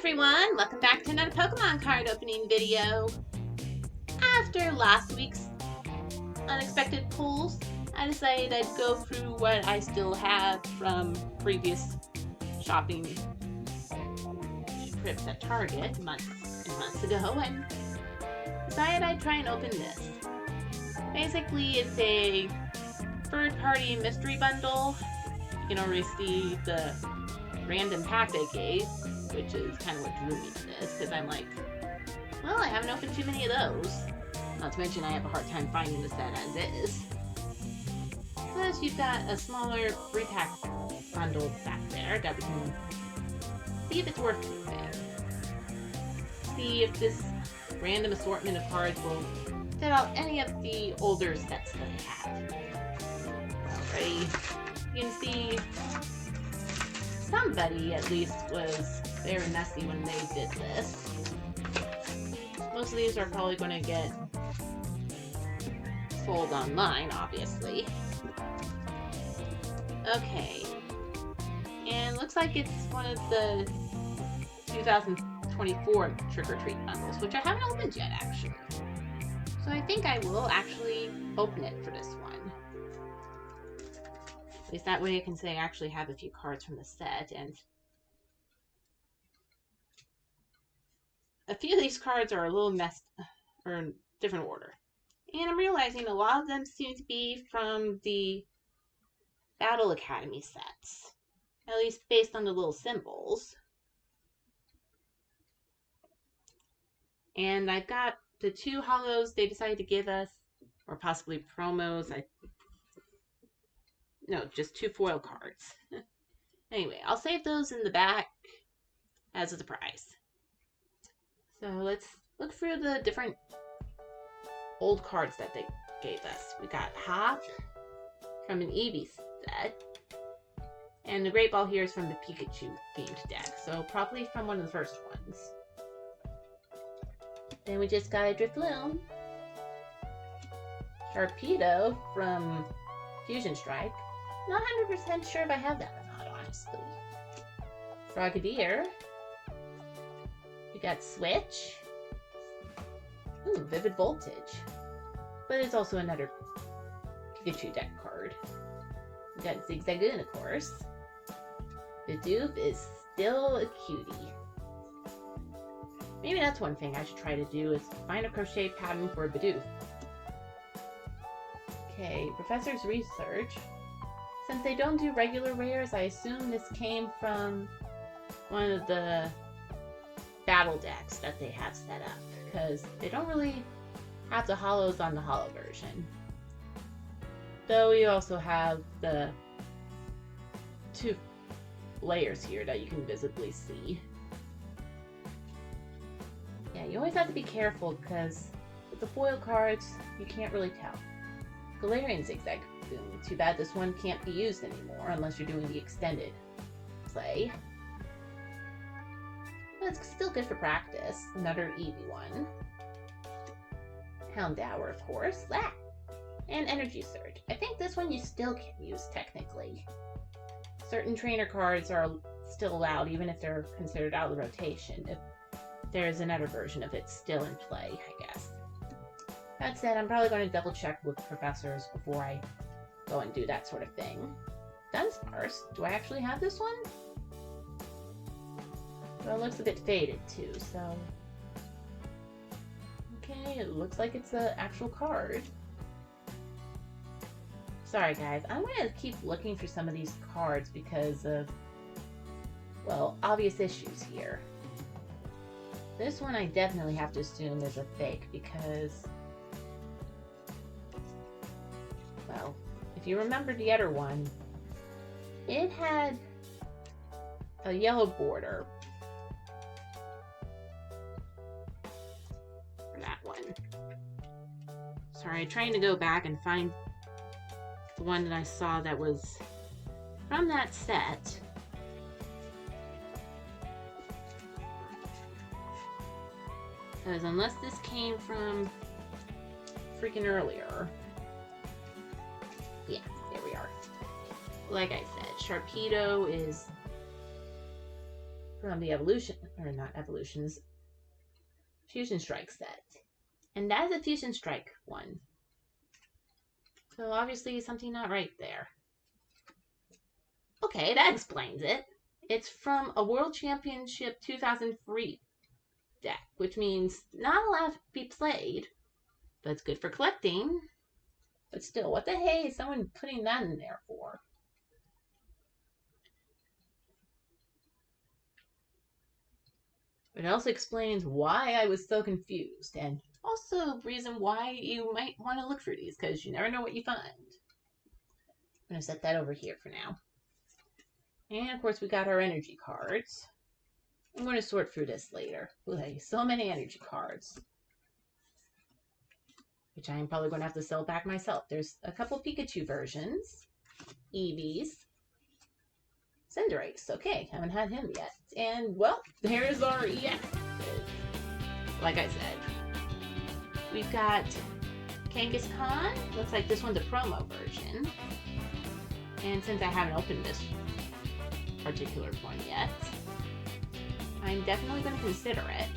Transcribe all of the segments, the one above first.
everyone! Welcome back to another Pokemon card opening video. After last week's unexpected pulls, I decided I'd go through what I still have from previous shopping trips at Target months and months ago, and decided I'd try and open this. Basically, it's a third-party mystery bundle. You can already see the random pack they gave, which is kind of what drew me to this, because I'm like, well, I haven't opened too many of those. Not to mention I have a hard time finding the set as is. Plus, you've got a smaller 3-pack bundle back there that we can see if it's worth anything. See if this random assortment of cards will fit out any of the older sets that I have. Alrighty, you can see somebody at least was very messy when they did this. Most of these are probably going to get sold online, obviously. Okay. And looks like it's one of the 2024 trick-or-treat bundles, which I haven't opened yet, actually. So I think I will actually open it for this one. At least that way I can say I actually have a few cards from the set, and a few of these cards are a little messed, or in different order. And I'm realizing a lot of them seem to be from the Battle Academy sets. At least based on the little symbols. And I've got the 2 holos they decided to give us, or possibly promos. No, just 2 foil cards. Anyway, I'll save those in the back as a surprise. So let's look through the different old cards that they gave us. We got Hop from an Eevee set. And the Great Ball here is from the Pikachu themed deck. So probably from one of the first ones. Then we just got a Drifloon. Sharpedo from Fusion Strike. Not 100% sure if I have that or not, honestly. Frogadier. We got Switch. Ooh, Vivid Voltage. But it's also another Pikachu deck card. We got Zigzagoon, of course. Bidoof is still a cutie. Maybe that's one thing I should try to do, is find a crochet pattern for a Bidoof. Okay, Professor's Research. Since they don't do regular rares, I assume this came from one of the battle decks that they have set up, because they don't really have the holos on the holo version. Though you also have the 2 layers here that you can visibly see. Yeah, you always have to be careful, because with the foil cards, you can't really tell. Galarian Zigzagoon. Too bad this one can't be used anymore unless you're doing the extended play. But it's still good for practice. Another Eevee one. Houndour, of course. Ah! And Energy Surge. I think this one you still can use, technically. Certain trainer cards are still allowed, even if they're considered out of the rotation. If there's another version of it still in play, I guess. That said, I'm probably going to double check with professors before I go and do that sort of thing. Dunsparce. Do I actually have this one? Well, it looks a bit faded too, so... Okay, it looks like it's an actual card. Sorry guys, I'm going to keep looking for some of these cards because of, well, obvious issues here. This one I definitely have to assume is a fake because, well, if you remember the other one, it had a yellow border for that one. Sorry, trying to go back and find the one that I saw that was from that set. Because unless this came from freaking earlier. Yeah, there we are. Like I said, Sharpedo is from the Evolution, or not Evolutions, Fusion Strike set. And that's a Fusion Strike one. So obviously something not right there. Okay, that explains it. It's from a World Championship 2003 deck, which means not allowed to be played, but it's good for collecting. But still, what the hey is someone putting that in there for? It also explains why I was so confused, and also reason why you might want to look for these, because you never know what you find. I'm going to set that over here for now. And of course we got our energy cards. I'm going to sort through this later. Ooh, so many energy cards. Which I'm probably going to have to sell back myself. There's a couple Pikachu versions. Eevees. Cinderace. Okay, haven't had him yet. And, well, there's our EX. Like I said. We've got Kangaskhan. Looks like this one's a promo version. And since I haven't opened this particular one yet, I'm definitely going to consider it.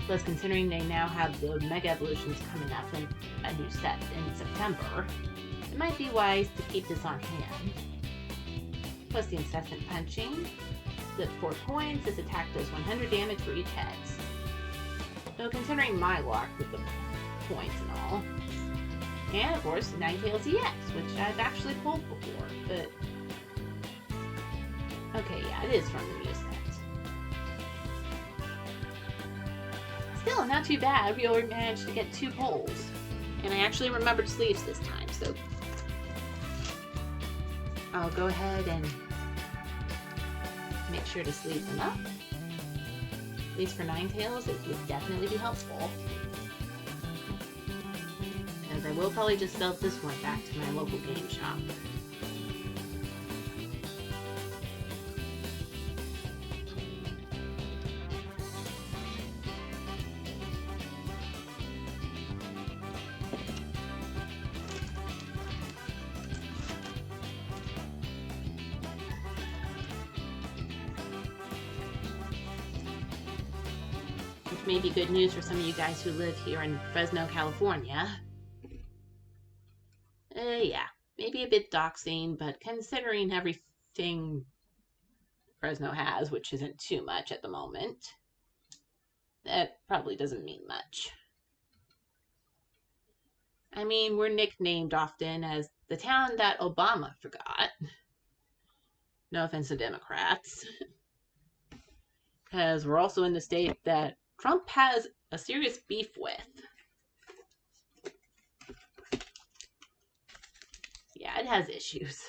Plus, considering they now have the Mega Evolutions coming up in a new set in September, it might be wise to keep this on hand. Plus the incessant punching. Flip 4 coins, this attack does 100 damage for each head. So considering my luck with the points and all. And of course, Ninetales EX, which I've actually pulled before, but... Okay, yeah, it is from the new set. Still, not too bad. We already managed to get 2 pulls. And I actually remembered sleeves this time, so... I'll go ahead and make sure to sleeve them up. At least for Ninetales, it would definitely be helpful. As I will probably just sell this one back to my local game shop. Which may be good news for some of you guys who live here in Fresno, California. Yeah, maybe a bit doxing, but considering everything Fresno has, which isn't too much at the moment, that probably doesn't mean much. I mean, we're nicknamed often as the town that Obama forgot. No offense to Democrats. Because we're also in the state that Trump has a serious beef with. Yeah, it has issues.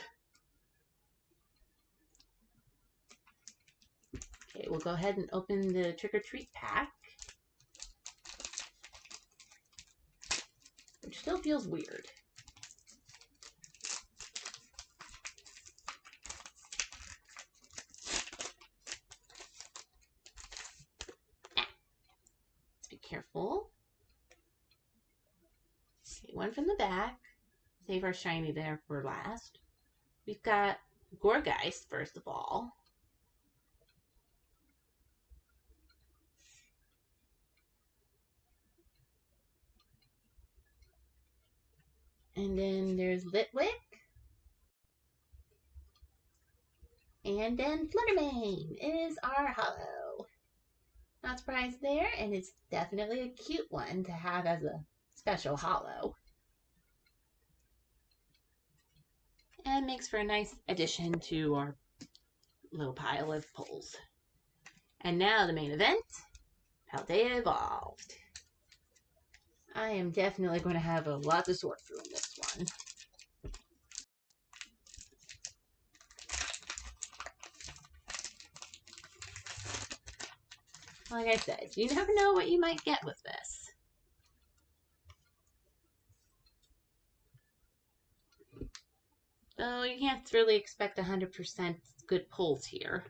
Okay, we'll go ahead and open the trick-or-treat pack. Which still feels weird. Let's be careful. Okay, one from the back. Save our shiny there for last. We've got Gorgeist, first of all. And then there's Litwick. And then Fluttermane is our holo. Not surprised there, and it's definitely a cute one to have as a special holo. And makes for a nice addition to our little pile of pulls. And now the main event, Paldea Evolved. I am definitely going to have a lot to sort through in this one. Like I said, you never know what you might get with this. So you can't really expect 100% good pulls here.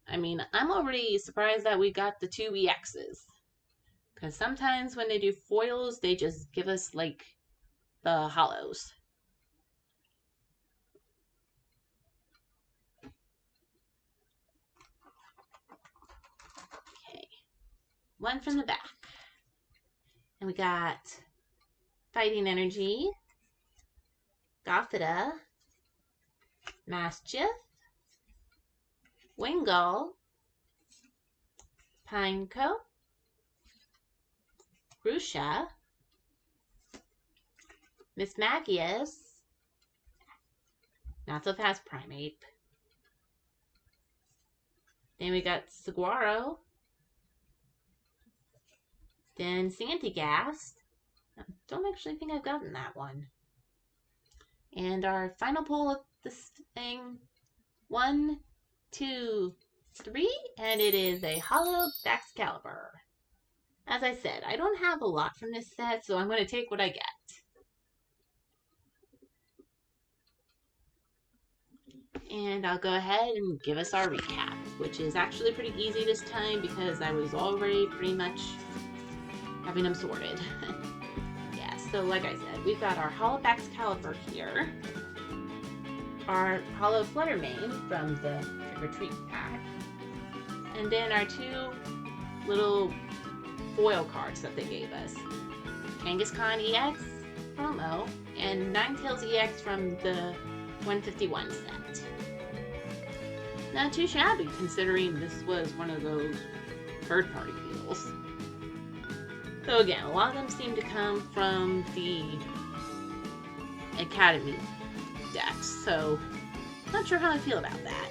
I mean, I'm already surprised that we got the 2 EXs. Because sometimes when they do foils, they just give us, like, the holos. one from the back. And we got Fighting Energy, Gothita, Mischief, Wingull, Pineco, Grusha, Mismagius, Not So Fast Primeape. Then we got Saguaro. Then Sandygast. I don't actually think I've gotten that one. And our final pull of this thing, 1, 2, 3, and it is a holo Baxcalibur. As I said, I don't have a lot from this set, so I'm going to take what I get. And I'll go ahead and give us our recap, which is actually pretty easy this time because I was already pretty much having them sorted. Yeah, so like I said, we've got our holo Baxcalibur here, our holo Fluttermane from the Trick or Treat pack, and then our 2 little foil cards that they gave us. Kangaskhan EX promo and Ninetales EX from the 151 set. Not too shabby considering this was one of those third-party deals. So again, a lot of them seem to come from the Academy decks, so not sure how I feel about that.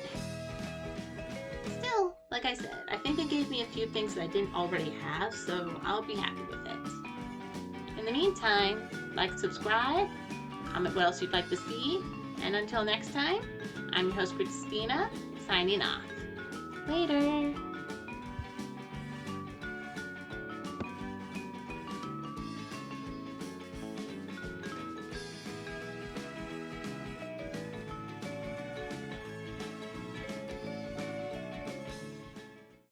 Still, like I said, I think it gave me a few things that I didn't already have, so I'll be happy with it. In the meantime, like, subscribe, comment what else you'd like to see, and until next time, I'm your host Christina, signing off. Later!